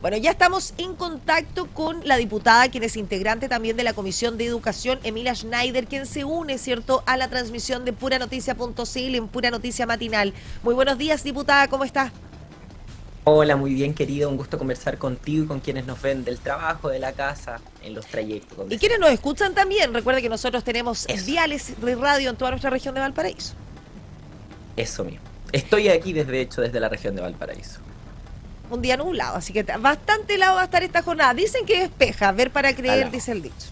Bueno, ya estamos en contacto con la diputada, quien es integrante también de la Comisión de Educación, Emilia Schneider, quien se une, ¿cierto?, a la transmisión de puranoticia.cl en Pura Noticia Matinal. Muy buenos días, diputada, ¿cómo está? Hola, muy bien querido, un gusto conversar contigo y con quienes nos ven del trabajo, de la casa, en los trayectos, Y donde quienes sea. nos escuchan también, recuerde que nosotros tenemos Eso, diales de radio en toda nuestra región de Valparaíso. eso mismo. Estoy aquí desde hecho desde la región de Valparaíso. Un día nublado, así que bastante helado va a estar esta jornada. Dicen que despeja, ver para creer, Aló. dice el dicho.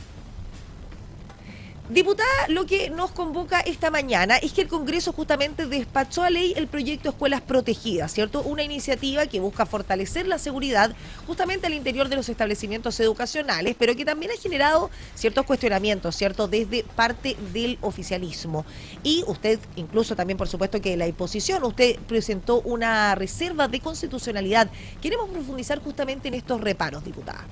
Diputada, lo que nos convoca esta mañana es que el Congreso justamente despachó a ley el proyecto Escuelas Protegidas, ¿cierto? Una iniciativa que busca fortalecer la seguridad justamente al interior de los establecimientos educacionales, pero que también ha generado ciertos cuestionamientos, ¿cierto? Desde parte del oficialismo. Y usted, incluso también, por supuesto, que la imposición, usted presentó una reserva de constitucionalidad. Queremos profundizar justamente en estos reparos, diputada.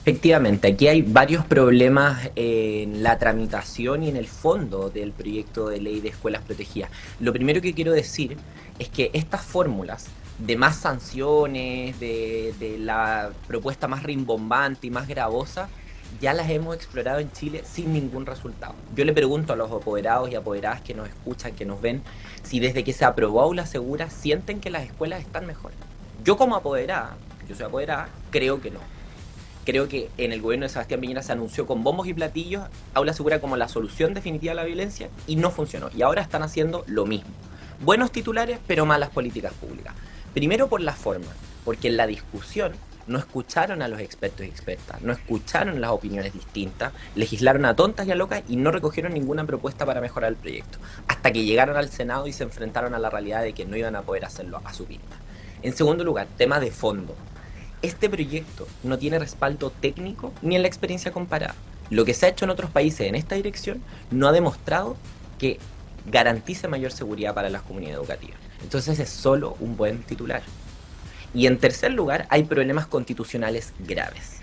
Efectivamente, aquí hay varios problemas en la tramitación y en el fondo del proyecto de ley de escuelas protegidas. Lo primero que quiero decir es que estas fórmulas de más sanciones, de la propuesta más rimbombante y más gravosa, ya las hemos explorado en Chile sin ningún resultado. Yo le pregunto a los apoderados y apoderadas que nos escuchan, que nos ven, si desde que se aprobó Aula Segura sienten que las escuelas están mejor. Yo como apoderada, yo soy apoderada, creo que no. Creo que en el gobierno de Sebastián Piñera se anunció con bombos y platillos Aula Segura como la solución definitiva a la violencia y no funcionó. Y ahora están haciendo lo mismo. Buenos titulares, pero malas políticas públicas. Primero por la forma, porque en la discusión no escucharon a los expertos y expertas, no escucharon las opiniones distintas, legislaron a tontas y a locas y no recogieron ninguna propuesta para mejorar el proyecto, hasta que llegaron al Senado y se enfrentaron a la realidad de que no iban a poder hacerlo a su pinta. En segundo lugar, tema de fondo. Este proyecto no tiene respaldo técnico ni en la experiencia comparada. Lo que se ha hecho en otros países en esta dirección no ha demostrado que garantice mayor seguridad para las comunidades educativas. Entonces es solo un buen titular. Y en tercer lugar, hay problemas constitucionales graves.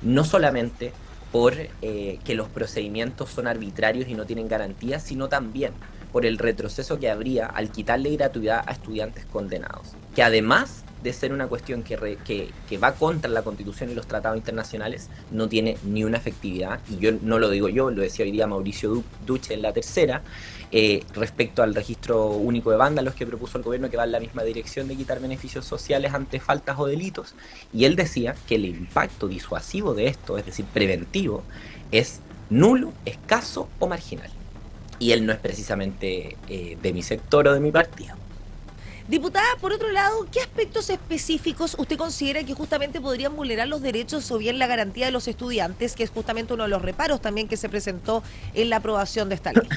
No solamente por que los procedimientos son arbitrarios y no tienen garantías, sino también por el retroceso que habría al quitarle gratuidad a estudiantes condenados. Que además de ser una cuestión que va contra la Constitución y los tratados internacionales, no tiene ni una efectividad, y yo no lo digo yo, lo decía hoy día Mauricio Duche en la tercera, respecto al registro único de vándalos que propuso el gobierno, que va en la misma dirección de quitar beneficios sociales ante faltas o delitos, y él decía que el impacto disuasivo de esto, es decir, preventivo, es nulo, escaso o marginal. Y él no es precisamente de mi sector o de mi partido. Diputada, por otro lado, ¿qué aspectos específicos usted considera que justamente podrían vulnerar los derechos o bien la garantía de los estudiantes, que es justamente uno de los reparos también que se presentó en la aprobación de esta ley?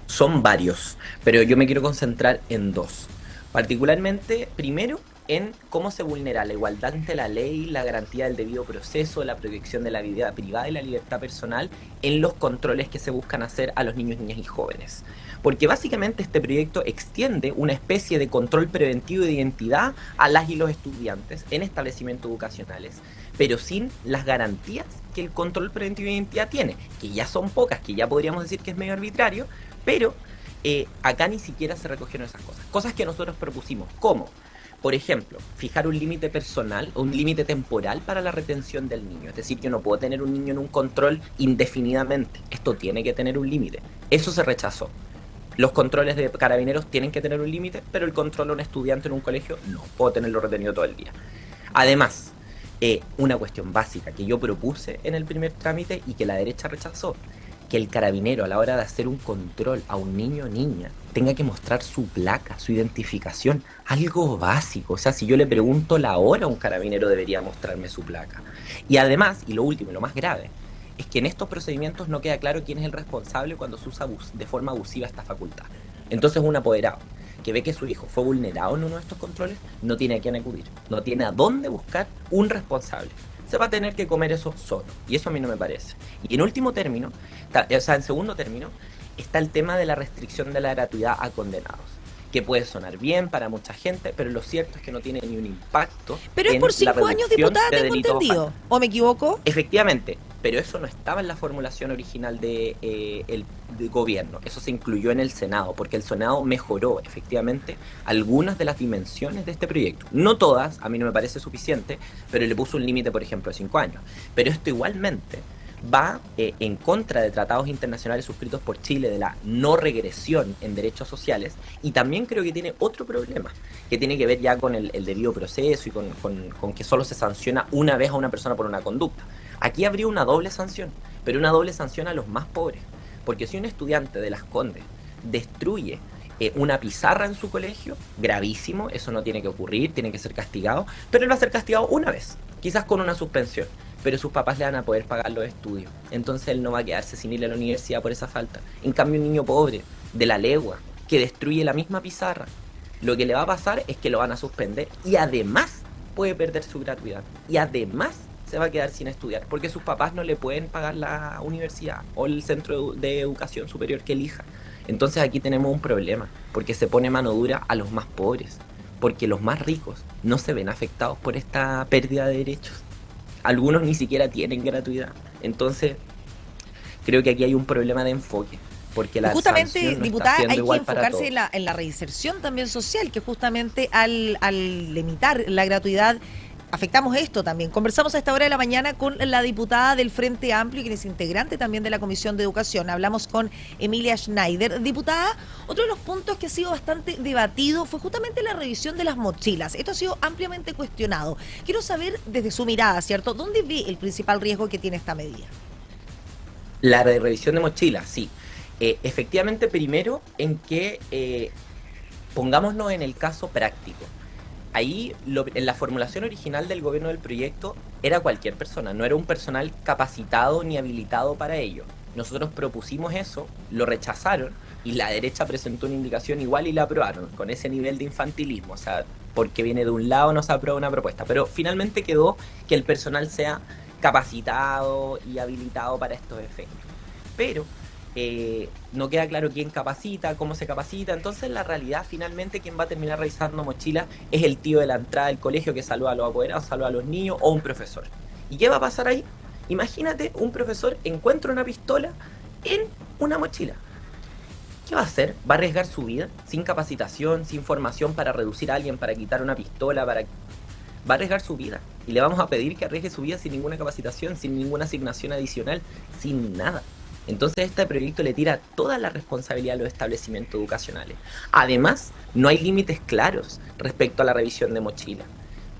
Son varios, pero yo me quiero concentrar en dos. Particularmente, primero, en cómo se vulnera la igualdad ante la ley, la garantía del debido proceso, la protección de la vida privada y la libertad personal en los controles que se buscan hacer a los niños, niñas y jóvenes. Porque básicamente este proyecto extiende una especie de control preventivo de identidad a las y los estudiantes en establecimientos educacionales, pero sin las garantías que el control preventivo de identidad tiene, que ya son pocas, que ya podríamos decir que es medio arbitrario, pero acá ni siquiera se recogieron esas cosas. Cosas que nosotros propusimos, como, por ejemplo, fijar un límite personal o un límite temporal para la retención del niño. Es decir, yo no puedo tener un niño en un control indefinidamente. Esto tiene que tener un límite. Eso se rechazó. Los controles de carabineros tienen que tener un límite, pero el control a un estudiante en un colegio no puedo tenerlo retenido todo el día. Además, una cuestión básica que yo propuse en el primer trámite y que la derecha rechazó, que el carabinero a la hora de hacer un control a un niño o niña tenga que mostrar su placa, su identificación, algo básico. O sea, si yo le pregunto la hora, un carabinero debería mostrarme su placa. Y además, y lo último y lo más grave, es que en estos procedimientos no queda claro quién es el responsable cuando se usa de forma abusiva esta facultad. Entonces un apoderado que ve que su hijo fue vulnerado en uno de estos controles, no tiene a quién acudir, no tiene a dónde buscar un responsable. Se va a tener que comer eso solo, y eso a mí no me parece. Y en último término, o sea, en segundo término, está el tema de la restricción de la gratuidad a condenados, que puede sonar bien para mucha gente, pero lo cierto es que no tiene ni un impacto Pero es en por la 5 años, reducción diputada, de tengo delitos o entendido. faltas. ¿O me equivoco? Efectivamente, pero eso no estaba en la formulación original del gobierno. Eso se incluyó en el Senado, porque el Senado mejoró efectivamente algunas de las dimensiones de este proyecto. No todas, a mí no me parece suficiente, pero le puso un límite, por ejemplo, de 5 años. Pero esto igualmente va en contra de tratados internacionales suscritos por Chile de la no regresión en derechos sociales, y también creo que tiene otro problema, que tiene que ver ya con el debido proceso y con que solo se sanciona una vez a una persona por una conducta. Aquí habría una doble sanción, pero una doble sanción a los más pobres, porque si un estudiante de Las Condes destruye una pizarra en su colegio, gravísimo, eso no tiene que ocurrir, tiene que ser castigado, pero él va a ser castigado una vez, quizás con una suspensión, pero sus papás le van a poder pagar los estudios, entonces él no va a quedarse sin ir a la universidad por esa falta. En cambio, un niño pobre, de la legua, que destruye la misma pizarra, lo que le va a pasar es que lo van a suspender y además puede perder su gratuidad, y además se va a quedar sin estudiar, porque sus papás no le pueden pagar la universidad o el centro de educación superior que elija. Entonces aquí tenemos un problema, porque se pone mano dura a los más pobres, porque los más ricos no se ven afectados por esta pérdida de derechos. Algunos ni siquiera tienen gratuidad. Entonces, creo que aquí hay un problema de enfoque, porque Y la justamente, sanción no está diputada, siendo hay que igual para enfocarse todos. en la reinserción también social, que justamente al limitar la gratuidad afectamos esto también. Conversamos a esta hora de la mañana con la diputada del Frente Amplio, quien es integrante también de la Comisión de Educación. Hablamos con Emilia Schneider. Diputada, otro de los puntos que ha sido bastante debatido fue justamente la revisión de las mochilas. Esto ha sido ampliamente cuestionado. Quiero saber desde su mirada, ¿cierto?, ¿dónde ve el principal riesgo que tiene esta medida? La de revisión de mochilas, sí. Efectivamente, primero en que pongámonos en el caso práctico. Ahí, en la formulación original del gobierno del proyecto, era cualquier persona, no era un personal capacitado ni habilitado para ello. Nosotros propusimos eso, lo rechazaron, y la derecha presentó una indicación igual y la aprobaron, con ese nivel de infantilismo, o sea, porque viene de un lado no se aprueba una propuesta, pero finalmente quedó que el personal sea capacitado y habilitado para estos efectos. Pero no queda claro quién capacita, cómo se capacita. Entonces, la realidad, finalmente, quien va a terminar revisando mochilas es el tío de la entrada del colegio que saluda a los apoderados, saluda a los niños, o un profesor. ¿Y qué va a pasar ahí? Imagínate, un profesor encuentra una pistola en una mochila. ¿Qué va a hacer? ¿Va a arriesgar su vida sin capacitación, sin formación para reducir a alguien, para quitar una pistola, va a arriesgar su vida? Y le vamos a pedir que arriesgue su vida sin ninguna capacitación, sin ninguna asignación adicional, sin nada. Entonces este proyecto le tira toda la responsabilidad a los establecimientos educacionales. Además, no hay límites claros respecto a la revisión de mochila.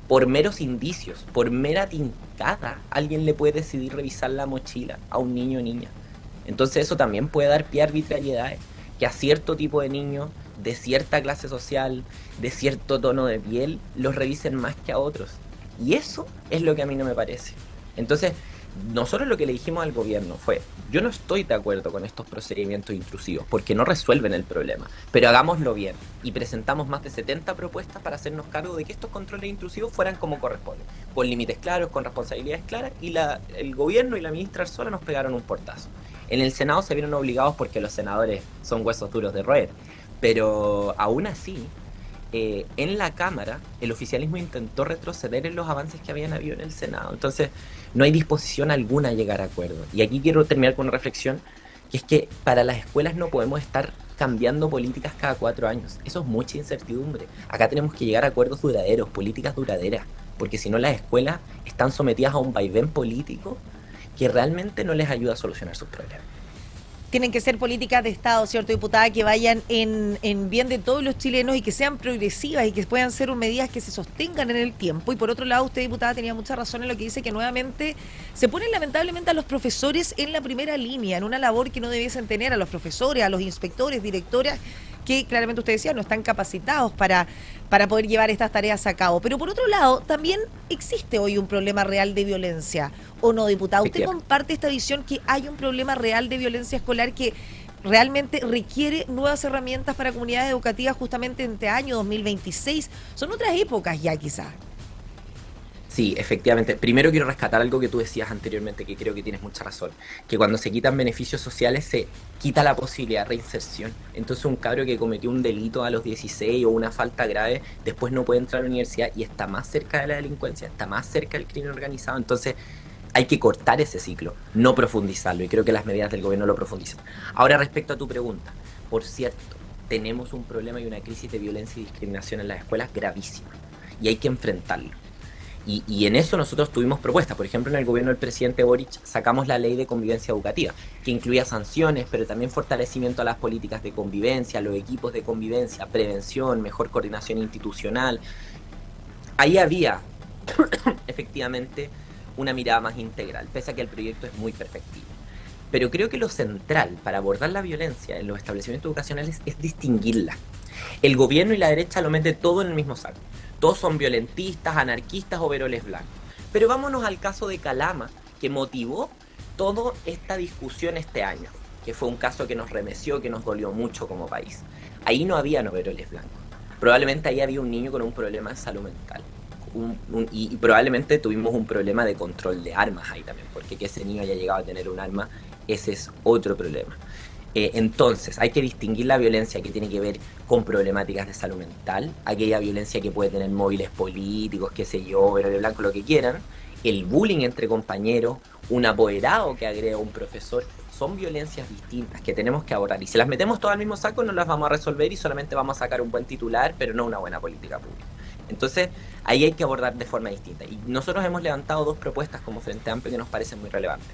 Por meros indicios, por mera tincada, alguien le puede decidir revisar la mochila a un niño o niña. Entonces eso también puede dar pie a arbitrariedades, que a cierto tipo de niños, de cierta clase social, de cierto tono de piel, los revisen más que a otros. Y eso es lo que a mí no me parece. Entonces, nosotros lo que le dijimos al gobierno fue: yo no estoy de acuerdo con estos procedimientos intrusivos porque no resuelven el problema, pero hagámoslo bien. Y presentamos más de 70 propuestas para hacernos cargo de que estos controles intrusivos fueran como corresponde, con límites claros, con responsabilidades claras, y el gobierno y la ministra Arzola nos pegaron un portazo. En el Senado se vieron obligados porque los senadores son huesos duros de roer, pero aún así, en la Cámara, el oficialismo intentó retroceder en los avances que habían habido en el Senado. Entonces, no hay disposición alguna a llegar a acuerdo. Y aquí quiero terminar con una reflexión, que es que para las escuelas no podemos estar cambiando políticas cada 4 años. Eso es mucha incertidumbre. Acá tenemos que llegar a acuerdos duraderos, políticas duraderas, porque si no, las escuelas están sometidas a un vaivén político que realmente no les ayuda a solucionar sus problemas. Tienen que ser políticas de Estado, ¿cierto, diputada? Que vayan en bien de todos los chilenos y que sean progresivas y que puedan ser medidas que se sostengan en el tiempo. Y por otro lado, usted, diputada, tenía mucha razón en lo que dice, que nuevamente se ponen lamentablemente a los profesores en la primera línea, en una labor que no debiesen tener, a los profesores, a los inspectores, directoras, que claramente usted decía no están capacitados para poder llevar estas tareas a cabo. Pero por otro lado, también existe hoy un problema real de violencia, ¿o no, diputada? ¿Usted comparte esta visión que hay un problema real de violencia escolar que realmente requiere nuevas herramientas para comunidades educativas justamente en este año 2026? Son otras épocas ya, quizás. Sí, efectivamente. Primero quiero rescatar algo que tú decías anteriormente, que creo que tienes mucha razón, que cuando se quitan beneficios sociales se quita la posibilidad de reinserción. Entonces un cabro que cometió un delito a los 16 o una falta grave, después no puede entrar a la universidad y está más cerca de la delincuencia, está más cerca del crimen organizado. Entonces Hay que cortar ese ciclo, no profundizarlo, y creo que las medidas del gobierno lo profundizan. Ahora, respecto a tu pregunta, por cierto, tenemos un problema y una crisis de violencia y discriminación en las escuelas gravísima, y hay que enfrentarlo. Y en eso nosotros tuvimos propuestas. Por ejemplo, en el gobierno del presidente Boric sacamos la ley de convivencia educativa, que incluía sanciones, pero también fortalecimiento a las políticas de convivencia, los equipos de convivencia, prevención, mejor coordinación institucional. Ahí había, efectivamente, una mirada más integral, pese a que el proyecto es muy perfectible. Pero creo que lo central para abordar la violencia en los establecimientos educacionales es distinguirla. El gobierno y la derecha lo meten todo en el mismo saco. Todos son violentistas, anarquistas o veroles blancos. Pero vámonos al caso de Calama, que motivó toda esta discusión este año, que fue un caso que nos remeció, que nos dolió mucho como país. Ahí no había overoles blancos. Probablemente ahí había un niño con un problema de salud mental. Y probablemente tuvimos un problema de control de armas ahí también, porque que ese niño haya llegado a tener un arma, ese es otro problema. Entonces, hay que distinguir la violencia que tiene que ver con problemáticas de salud mental, aquella violencia que puede tener móviles políticos, qué sé yo, verde blanco, lo que quieran, el bullying entre compañeros, un apoderado que agrega a un profesor, son violencias distintas que tenemos que abordar. Y si las metemos todas al mismo saco, no las vamos a resolver y solamente vamos a sacar un buen titular, pero no una buena política pública. Entonces, ahí hay que abordar de forma distinta. Y nosotros hemos levantado dos propuestas como Frente Amplio que nos parecen muy relevantes.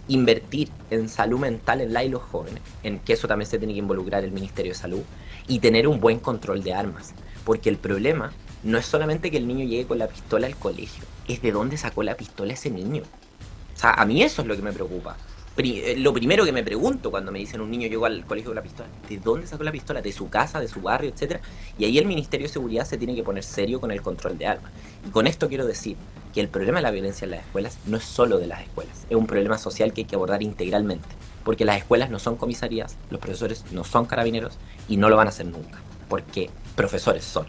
Invertir en salud mental en la y los jóvenes, en que eso también se tiene que involucrar el Ministerio de Salud, y tener un buen control de armas. Porque el problema no es solamente que el niño llegue con la pistola al colegio, es de dónde sacó la pistola ese niño. O sea, a mí eso es lo que me preocupa. Lo primero que me pregunto cuando me dicen un niño llegó al colegio con la pistola, ¿de dónde sacó la pistola? ¿De su casa, de su barrio, etcétera? Y ahí el Ministerio de Seguridad se tiene que poner serio con el control de armas. Y con esto quiero decir que el problema de la violencia en las escuelas no es solo de las escuelas, es un problema social que hay que abordar integralmente, porque las escuelas no son comisarías, los profesores no son carabineros y no lo van a hacer nunca, porque profesores son.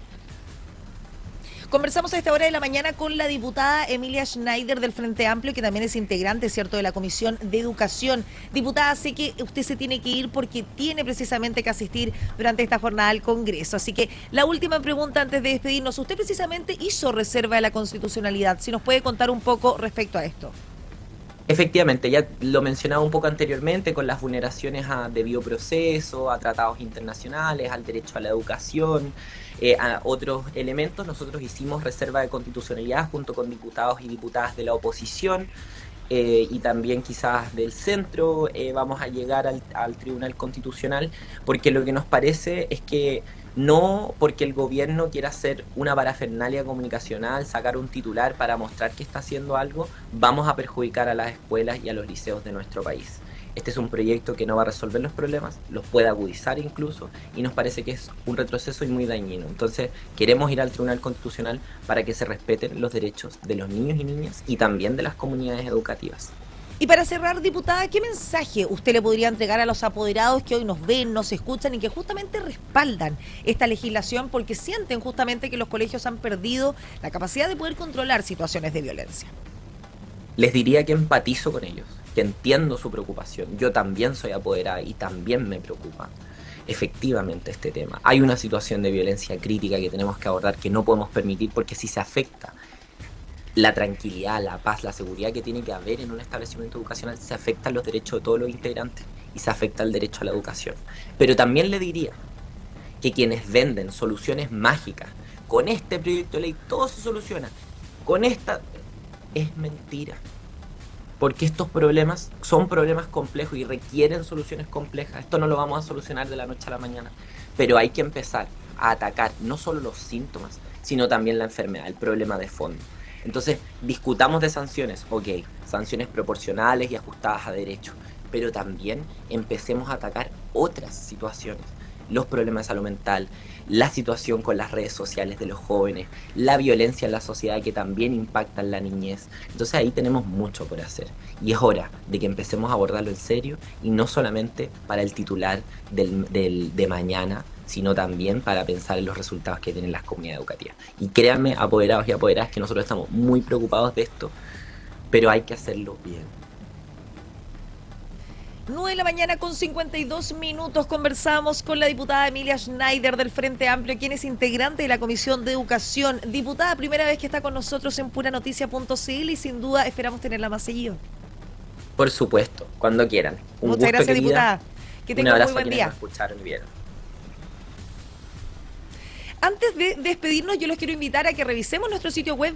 Conversamos a esta hora de la mañana con la diputada Emilia Schneider del Frente Amplio, que también es integrante, ¿cierto?, de la Comisión de Educación. Diputada, sé que usted se tiene que ir porque tiene precisamente que asistir durante esta jornada al Congreso. Así que la última pregunta antes de despedirnos. Usted precisamente hizo reserva de la constitucionalidad. Si nos puede contar un poco respecto a esto. Efectivamente, ya lo mencionaba un poco anteriormente con las vulneraciones a debido proceso, a tratados internacionales, al derecho a la educación, a otros elementos. Nosotros hicimos reserva de constitucionalidad junto con diputados y diputadas de la oposición y también quizás del centro. Vamos a llegar al Tribunal Constitucional porque lo que nos parece es que no porque el gobierno quiera hacer una parafernalia comunicacional, sacar un titular para mostrar que está haciendo algo, vamos a perjudicar a las escuelas y a los liceos de nuestro país. Este es un proyecto que no va a resolver los problemas, los puede agudizar incluso, y nos parece que es un retroceso y muy dañino. Entonces, queremos ir al Tribunal Constitucional para que se respeten los derechos de los niños y niñas y también de las comunidades educativas. Y para cerrar, diputada, ¿qué mensaje usted le podría entregar a los apoderados que hoy nos ven, nos escuchan y que justamente respaldan esta legislación porque sienten justamente que los colegios han perdido la capacidad de poder controlar situaciones de violencia? Les diría que empatizo con ellos, que entiendo su preocupación. Yo también soy apoderada y también me preocupa efectivamente este tema. Hay una situación de violencia crítica que tenemos que abordar que no podemos permitir porque si se afecta la tranquilidad, la paz, la seguridad que tiene que haber en un establecimiento educacional, se afectan los derechos de todos los integrantes y se afecta el derecho a la educación. Pero también le diría que quienes venden soluciones mágicas, con este proyecto de ley todo se soluciona, con esta es mentira. Porque estos problemas son problemas complejos y requieren soluciones complejas. Esto no lo vamos a solucionar de la noche a la mañana, pero hay que empezar a atacar no solo los síntomas, sino también la enfermedad, el problema de fondo. Entonces, discutamos de sanciones, ok, sanciones proporcionales y ajustadas a derecho, pero también empecemos a atacar otras situaciones, los problemas de salud mental, la situación con las redes sociales de los jóvenes, la violencia en la sociedad que también impacta en la niñez. Entonces ahí tenemos mucho por hacer y es hora de que empecemos a abordarlo en serio y no solamente para el titular de mañana, sino también para pensar en los resultados que tienen las comunidades educativas. Y créanme, apoderados y apoderadas, que nosotros estamos muy preocupados de esto, pero hay que hacerlo bien. 9 de la mañana con 52 minutos conversamos con la diputada Emilia Schneider del Frente Amplio, quien es integrante de la Comisión de Educación. Diputada, primera vez que está con nosotros en puranoticia.cl y sin duda esperamos tenerla más seguido. Por supuesto, cuando quieran. Muchas gracias, diputada. Que tenga un muy buen día. Escucharon bien. Antes de despedirnos, yo los quiero invitar a que revisemos nuestro sitio web